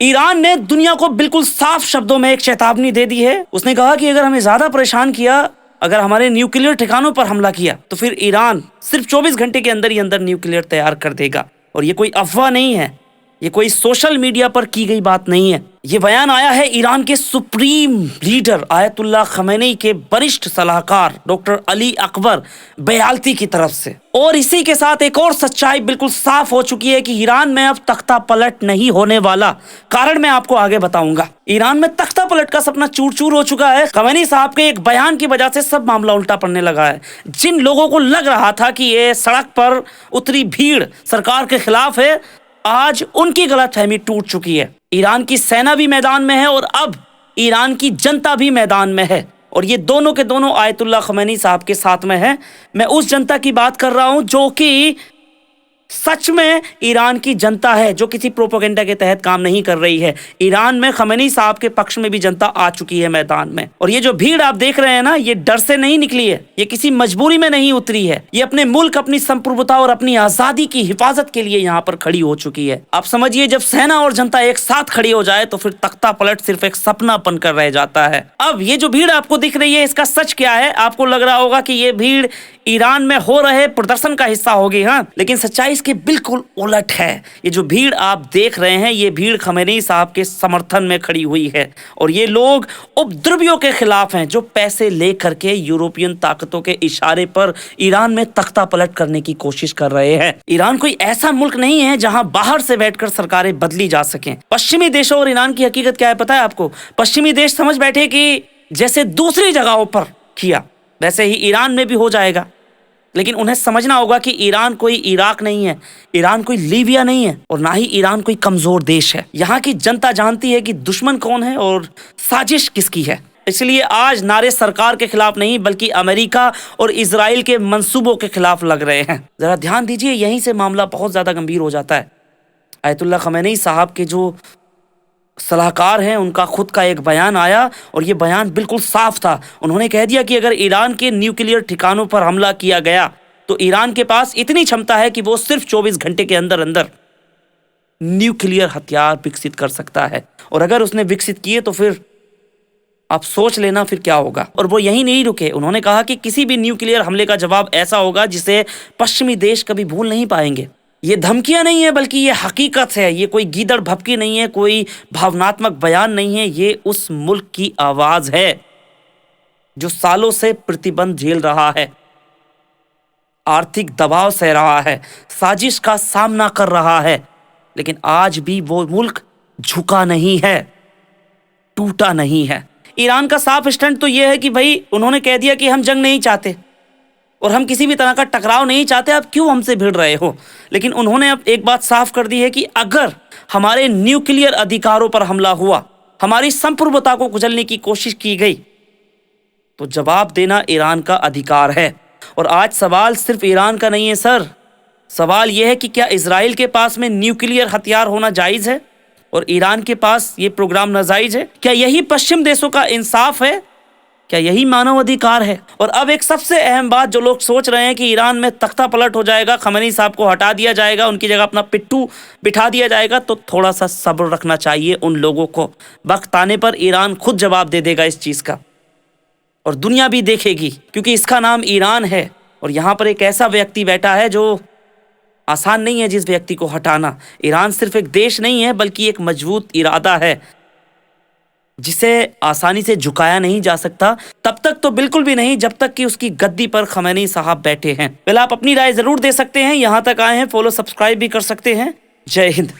Iran ने दुनिया को बिल्कुल साफ शब्दों में एक चेतावनी दे दी है। उसने कहा कि अगर हमें ज्यादा परेशान किया, अगर हमारे न्यूक्लियर ठिकानों पर हमला किया, तो फिर ईरान सिर्फ 24 घंटे के अंदर ही अंदर न्यूक्लियर तैयार कर देगा। और ये कोई अफवाह नहीं है, ये कोई सोशल मीडिया पर की गई बात नहीं है। ये बयान आया है ईरान के सुप्रीम लीडर आयतुल्लाह खमेनी के वरिष्ठ सलाहकार डॉक्टर अली अकबर बयालती की तरफ से। और इसी के साथ एक और सच्चाई बिल्कुल साफ हो चुकी है कि ईरान में अब तख्ता पलट नहीं होने वाला। कारण मैं आपको आगे बताऊंगा। ईरान में तख्ता पलट का सपना चूर चूर हो चुका है। खमेनी साहब के एक बयान की वजह से सब मामला उल्टा पड़ने लगा है। जिन लोगों को लग रहा था कि ये सड़क पर उतरी भीड़ सरकार के खिलाफ है, आज उनकी गलतफहमी टूट चुकी है। ईरान की सेना भी मैदान में है और अब ईरान की जनता भी मैदान में है, और ये दोनों के दोनों आयतुल्लाह खमेनी साहब के साथ में है। मैं उस जनता की बात कर रहा हूं जो कि सच में ईरान की जनता है, जो किसी प्रोपेगेंडा के तहत काम नहीं कर रही है। ईरान में खमेनी साहब के पक्ष में भी जनता आ चुकी है मैदान में। और ये जो भीड़ आप देख रहे हैं ना, ये डर से नहीं निकली है, ये किसी मजबूरी में नहीं उतरी है। ये अपने मुल्क, अपनी संप्रभुता और अपनी आजादी की हिफाजत के लिए यहाँ पर खड़ी हो चुकी है। आप समझिए, जब सेना और जनता एक साथ खड़ी हो जाए तो फिर तख्ता पलट सिर्फ एक सपना बनकर रह जाता है। अब ये जो भीड़ आपको दिख रही है, इसका सच क्या है? आपको लग रहा होगा कि ये भीड़ ईरान में हो रहे प्रदर्शन का हिस्सा होगी, हाँ, लेकिन सच्चाई इसके बिल्कुल उलट है। ये जो भीड़ आप देख रहे हैं, ये भीड़ खमेनी साहब के समर्थन में खड़ी हुई है। और ये लोग उपद्रवियों के खिलाफ हैं, जो पैसे लेकर के यूरोपियन ताकतों के इशारे पर ईरान में तख्ता पलट करने की कोशिश कर रहे हैं। ईरान कोई ऐसा मुल्क नहीं है जहां बाहर से बैठकर सरकारें बदली जा सकें। पश्चिमी देशों और ईरान की हकीकत क्या है पता है आपको? पश्चिमी देश समझ बैठे कि जैसे दूसरी जगहों पर किया वैसे ही ईरान में भी हो जाएगा। लेकिन उन्हें समझना होगा कि ईरान कोई इराक नहीं है, ईरान कोई लीबिया नहीं है, और ना ही ईरान कोई कमजोर देश है। यहाँ की जनता जानती है कि दुश्मन कौन है और साजिश किसकी है। इसलिए आज नारे सरकार के खिलाफ नहीं, बल्कि अमेरिका और इजराइल के मंसूबों के खिलाफ लग रहे हैं। जरा ध्यान दीजिए, यहीं से मामला बहुत ज्यादा गंभीर हो जाता है। आयतुल्लाह खमेनी साहब के जो सलाहकार हैं, उनका खुद का एक बयान आया और ये बयान बिल्कुल साफ था। उन्होंने कह दिया कि अगर ईरान के न्यूक्लियर ठिकानों पर हमला किया गया तो ईरान के पास इतनी क्षमता है कि वो सिर्फ 24 घंटे के अंदर अंदर न्यूक्लियर हथियार विकसित कर सकता है। और अगर उसने विकसित किए तो फिर आप सोच लेना फिर क्या होगा। और वो यही नहीं रुके, उन्होंने कहा कि किसी भी न्यूक्लियर हमले का जवाब ऐसा होगा जिसे पश्चिमी देश कभी भूल नहीं पाएंगे। ये धमकियां नहीं है, बल्कि ये हकीकत है। ये कोई गीदड़ भपकी नहीं है, कोई भावनात्मक बयान नहीं है। ये उस मुल्क की आवाज है जो सालों से प्रतिबंध झेल रहा है, आर्थिक दबाव सह रहा है, साजिश का सामना कर रहा है, लेकिन आज भी वो मुल्क झुका नहीं है, टूटा नहीं है। ईरान का साफ स्टैंड तो ये है कि भाई उन्होंने कह दिया कि हम जंग नहीं चाहते और हम किसी भी तरह का टकराव नहीं चाहते, आप क्यों हमसे भिड़ रहे हो। लेकिन उन्होंने अब एक बात साफ कर दी है कि अगर हमारे न्यूक्लियर अधिकारों पर हमला हुआ, हमारी संप्रभुता को कुचलने की कोशिश की गई, तो जवाब देना ईरान का अधिकार है। और आज सवाल सिर्फ ईरान का नहीं है सर, सवाल यह है कि क्या इजराइल के पास में न्यूक्लियर हथियार होना जायज है और ईरान के पास ये प्रोग्राम नाजायज है? क्या यही पश्चिम देशों का इंसाफ है? क्या यही मानव अधिकार है? और अब एक सबसे अहम बात, जो लोग सोच रहे हैं कि ईरान में तख्ता पलट हो जाएगा, खमेनी साहब को हटा दिया जाएगा, उनकी जगह अपना पिट्ठू बिठा दिया जाएगा, तो थोड़ा सा सब्र रखना चाहिए उन लोगों को। वक्त आने पर ईरान खुद जवाब दे देगा इस चीज का, और दुनिया भी देखेगी, क्योंकि इसका नाम ईरान है। और यहाँ पर एक ऐसा व्यक्ति बैठा है जो आसान नहीं है जिस व्यक्ति को हटाना। ईरान सिर्फ एक देश नहीं है, बल्कि एक मजबूत इरादा है जिसे आसानी से झुकाया नहीं जा सकता। तब तक तो बिल्कुल भी नहीं जब तक कि उसकी गद्दी पर खमेनी साहब बैठे हैं। पहले आप अपनी राय जरूर दे सकते हैं। यहां तक आए हैं, फॉलो सब्सक्राइब भी कर सकते हैं। जय हिंद।